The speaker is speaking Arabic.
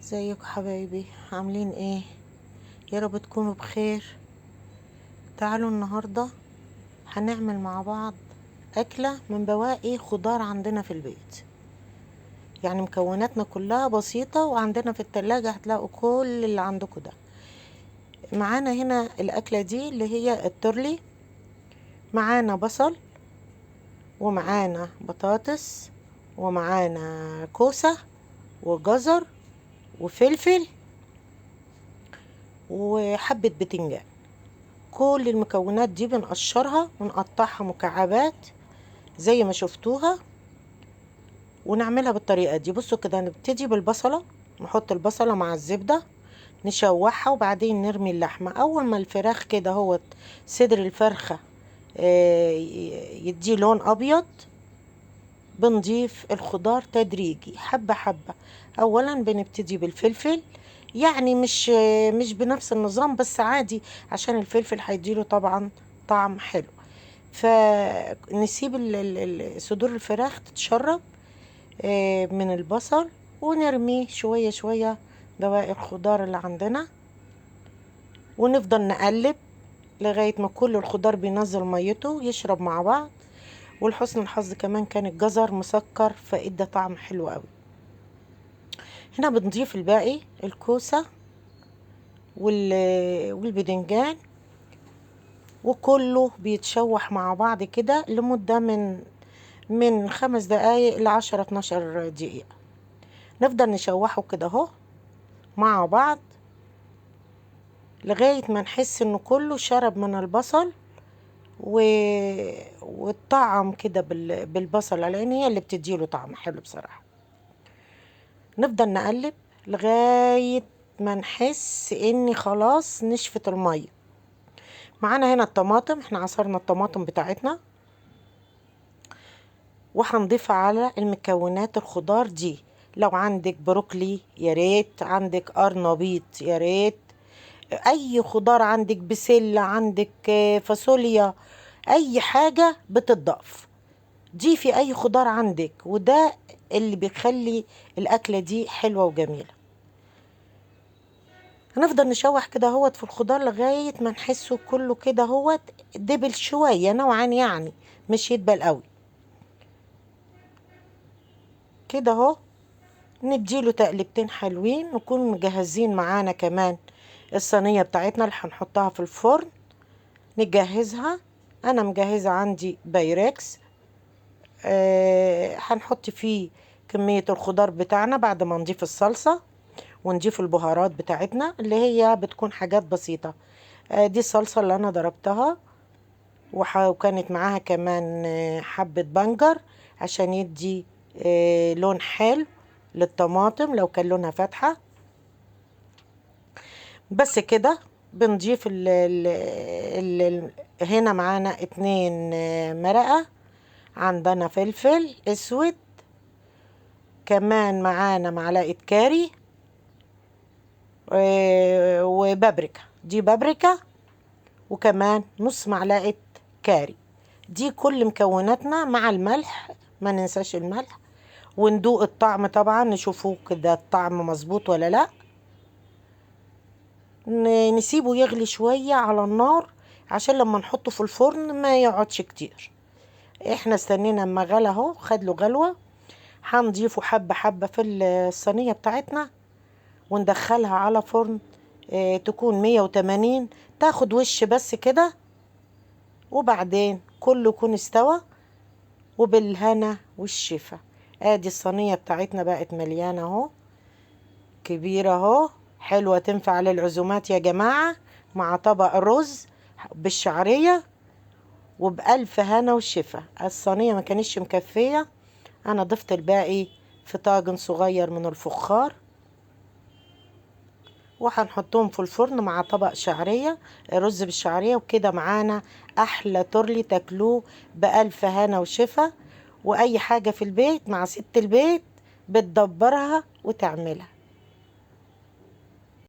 ازيكم حبايبي؟ عاملين ايه؟ يا رب تكونوا بخير. تعالوا النهارده هنعمل مع بعض اكله من بواقي خضار عندنا في البيت. يعني مكوناتنا كلها بسيطه، وعندنا في التلاجة هتلاقوا كل اللي عندكم ده. معانا هنا الاكله دي اللي هي التورلي. معانا بصل، ومعانا بطاطس، ومعانا كوسه، وجزر، وفلفل، وحبه بتنجان. كل المكونات دي بنقشرها ونقطعها مكعبات زي ما شفتوها، ونعملها بالطريقة دي. بصوا كده، نبتدي بالبصلة، نحط البصلة مع الزبدة، نشوحها، وبعدين نرمي اللحمة. أول ما الفراخ كده هو صدر الفرخة يدي لون أبيض، بنضيف الخضار تدريجي حبة حبة. أولا بنبتدي بالفلفل، يعني مش بنفس النظام، بس عادي عشان الفلفل هيديله طبعا طعم حلو. فنسيب صدور الفراخ تتشرب من البصل، ونرميه شوية شوية بواقي الخضار اللي عندنا، ونفضل نقلب لغاية ما كل الخضار بينزل ميته يشرب مع بعض. ولحسن الحظ كمان كان الجزر مسكر فإدى طعم حلو قوي. هنا بنضيف الباقي، الكوسة والبدنجان، وكله بيتشوح مع بعض كده لمدة من 5 دقايق ل10 12 دقيقة. نفضل نشوحه كده اهو مع بعض لغاية ما نحس انه كله شرب من البصل والطعم كده بالبصل، لان هي اللي بتديله طعم حلو بصراحة. نفضل نقلب لغاية ما نحس ان خلاص نشفت المية. معانا هنا الطماطم، احنا عصرنا الطماطم بتاعتنا وهنضيفها على المكونات الخضار دي. لو عندك بروكلي يا ريت، عندك قرنبيط يا ريت، اي خضار عندك، بسلة عندك، فاصوليا، اي حاجة بتضاف. ضيفي اي خضار عندك، وده اللي بيخلي الاكلة دي حلوة وجميلة. هنفضل نشوح كده هوت في الخضار لغاية ما نحسه كله كده هوت دبل شوية نوعا، يعني مش يدبل قوي كده اهو. نديله تقلبتين حلوين، نكون مجهزين معانا كمان الصينية بتاعتنا اللي هنحطها في الفرن نجهزها. انا مجهزة عندي بايركس، هنحط فيه كمية الخضار بتاعنا بعد ما نضيف الصلصة ونضيف البهارات بتاعتنا اللي هي بتكون حاجات بسيطة. دي الصلصة اللي انا ضربتها، وكانت معاها كمان حبة بنجر عشان يدي لون حلو للطماطم لو كان لونها فاتحة. بس كده بنضيف هنا معانا 2 مرقة، عندنا فلفل اسود، كمان معانا معلقة كاري وبابريكا، دي بابريكا، وكمان نص معلقة كاري. دي كل مكوناتنا مع الملح، ما ننساش الملح، وندوق الطعم طبعا نشوفه كده الطعم مظبوط ولا لا. نسيبه يغلي شوية على النار عشان لما نحطه في الفرن ما يقعدش كتير. احنا استنينا اما غلى اهو، خد له غلوة. هنضيفه حبة حبة في الصينية بتاعتنا وندخلها على فرن تكون 180، تاخد وش بس كده، وبعدين كله يكون استوى. وبالهنا والشفا. ادي الصينية بتاعتنا بقت مليانة اهو، كبيرة اهو، حلوة تنفع للعزومات يا جماعة، مع طبق رز بالشعرية وبألف هنا والشفا. الصينية ما كانتش مكفية، انا ضفت الباقي في طاجن صغير من الفخار، وهنحطهم في الفرن مع طبق شعرية، رز بالشعرية. وكده معانا احلى تورلي تاكلوه بألف هنا وشفا. واي حاجة في البيت مع ست البيت بتدبرها وتعملها.